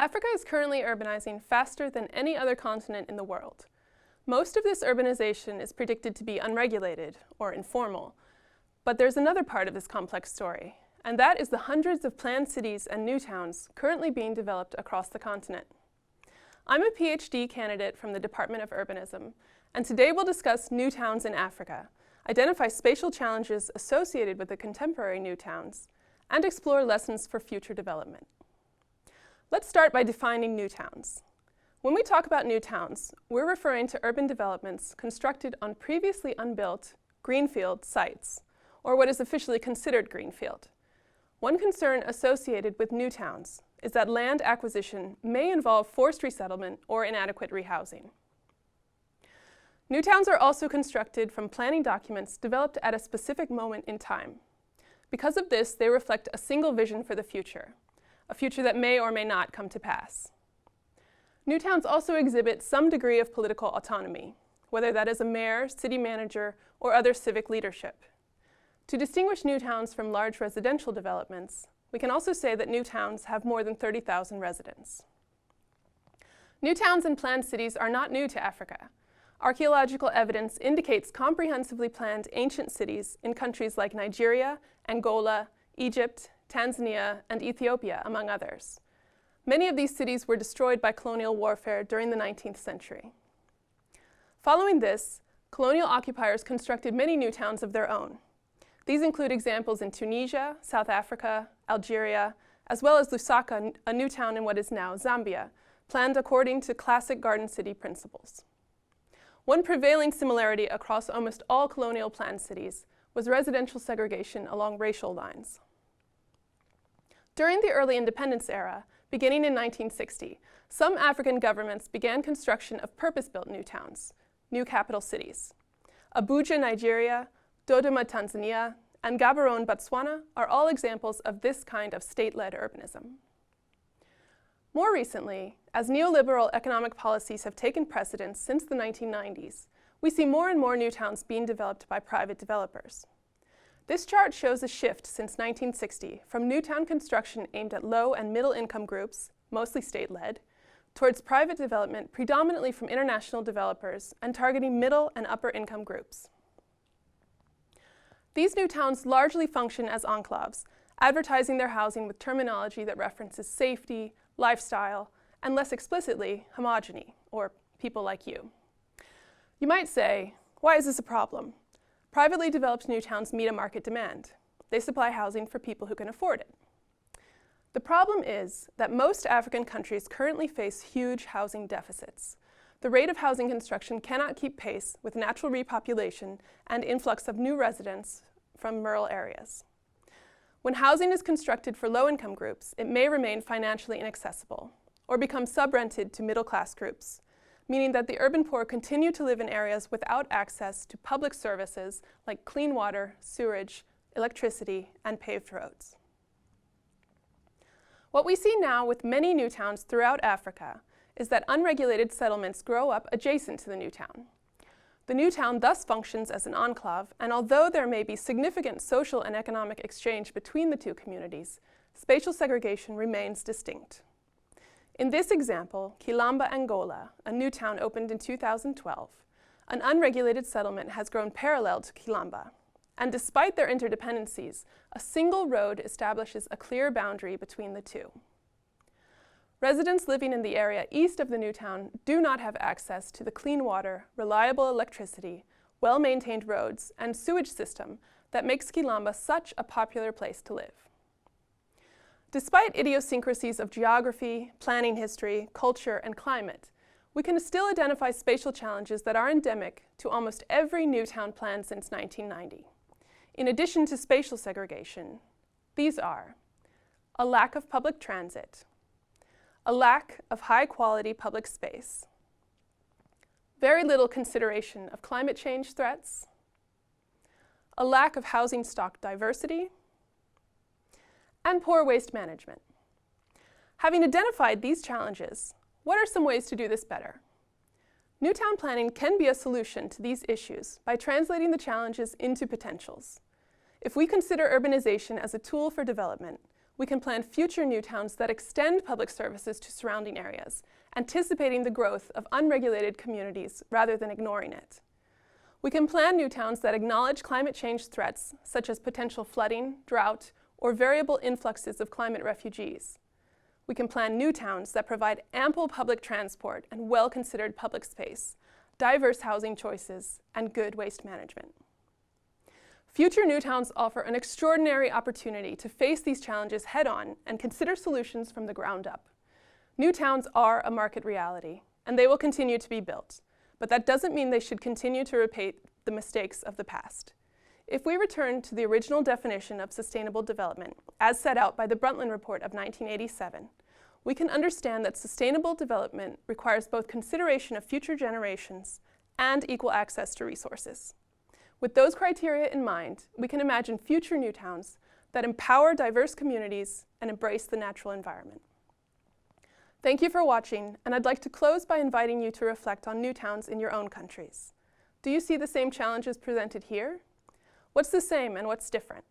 Africa is currently urbanizing faster than any other continent in the world. Most of this urbanization is predicted to be unregulated or informal. But there's another part of this complex story, and that is the hundreds of planned cities and new towns currently being developed across the continent. I'm a PhD candidate from the Department of Urbanism, and today we'll discuss new towns in Africa, identify spatial challenges associated with the contemporary new towns, and explore lessons for future development. Let's start by defining new towns. When we talk about new towns, we're referring to urban developments constructed on previously unbuilt greenfield sites, or what is officially considered greenfield. One concern associated with new towns is that land acquisition may involve forced resettlement or inadequate rehousing. New towns are also constructed from planning documents developed at a specific moment in time. Because of this, they reflect a single vision for the future, a future that may or may not come to pass. New towns also exhibit some degree of political autonomy, whether that is a mayor, city manager, or other civic leadership. To distinguish new towns from large residential developments, we can also say that new towns have more than 30,000 residents. New towns and planned cities are not new to Africa. Archaeological evidence indicates comprehensively planned ancient cities in countries like Nigeria, Angola, Egypt, Tanzania, and Ethiopia, among others. Many of these cities were destroyed by colonial warfare during the 19th century. Following this, colonial occupiers constructed many new towns of their own. These include examples in Tunisia, South Africa, Algeria, as well as Lusaka, a new town in what is now Zambia, planned according to classic garden city principles. One prevailing similarity across almost all colonial planned cities was residential segregation along racial lines. During the early independence era, beginning in 1960, some African governments began construction of purpose-built new towns, new capital cities. Abuja, Nigeria, Dodoma, Tanzania, and Gaborone, Botswana are all examples of this kind of state-led urbanism. More recently, as neoliberal economic policies have taken precedence since the 1990s, we see more and more new towns being developed by private developers. This chart shows a shift since 1960 from new town construction aimed at low and middle income groups, mostly state-led, towards private development predominantly from international developers and targeting middle and upper income groups. These new towns largely function as enclaves, advertising their housing with terminology that references safety, lifestyle, and less explicitly, homogeny, or people like you. You might say, why is this a problem? Privately developed new towns meet a market demand. They supply housing for people who can afford it. The problem is that most African countries currently face huge housing deficits. The rate of housing construction cannot keep pace with natural repopulation and influx of new residents from rural areas. When housing is constructed for low-income groups, it may remain financially inaccessible or become sub-rented to middle-class groups, meaning that the urban poor continue to live in areas without access to public services like clean water, sewerage, electricity, and paved roads. What we see now with many new towns throughout Africa is that unregulated settlements grow up adjacent to the new town. The new town thus functions as an enclave, and although there may be significant social and economic exchange between the two communities, spatial segregation remains distinct. In this example, Quilamba, Angola, a new town opened in 2012, an unregulated settlement has grown parallel to Quilamba, and despite their interdependencies, a single road establishes a clear boundary between the two. Residents living in the area east of the new town do not have access to the clean water, reliable electricity, well-maintained roads, and sewage system that makes Quilamba such a popular place to live. Despite idiosyncrasies of geography, planning history, culture, and climate, we can still identify spatial challenges that are endemic to almost every new town plan since 1990. In addition to spatial segregation, these are a lack of public transit, a lack of high-quality public space, very little consideration of climate change threats, a lack of housing stock diversity, and poor waste management. Having identified these challenges, what are some ways to do this better? New town planning can be a solution to these issues by translating the challenges into potentials. If we consider urbanization as a tool for development, we can plan future new towns that extend public services to surrounding areas, anticipating the growth of unregulated communities rather than ignoring it. We can plan new towns that acknowledge climate change threats, such as potential flooding, drought, or variable influxes of climate refugees. We can plan new towns that provide ample public transport and well-considered public space, diverse housing choices, and good waste management. Future new towns offer an extraordinary opportunity to face these challenges head-on and consider solutions from the ground up. New towns are a market reality, and they will continue to be built, but that doesn't mean they should continue to repeat the mistakes of the past. If we return to the original definition of sustainable development, as set out by the Brundtland Report of 1987, we can understand that sustainable development requires both consideration of future generations and equal access to resources. With those criteria in mind, we can imagine future new towns that empower diverse communities and embrace the natural environment. Thank you for watching, and I'd like to close by inviting you to reflect on new towns in your own countries. Do you see the same challenges presented here? What's the same and what's different?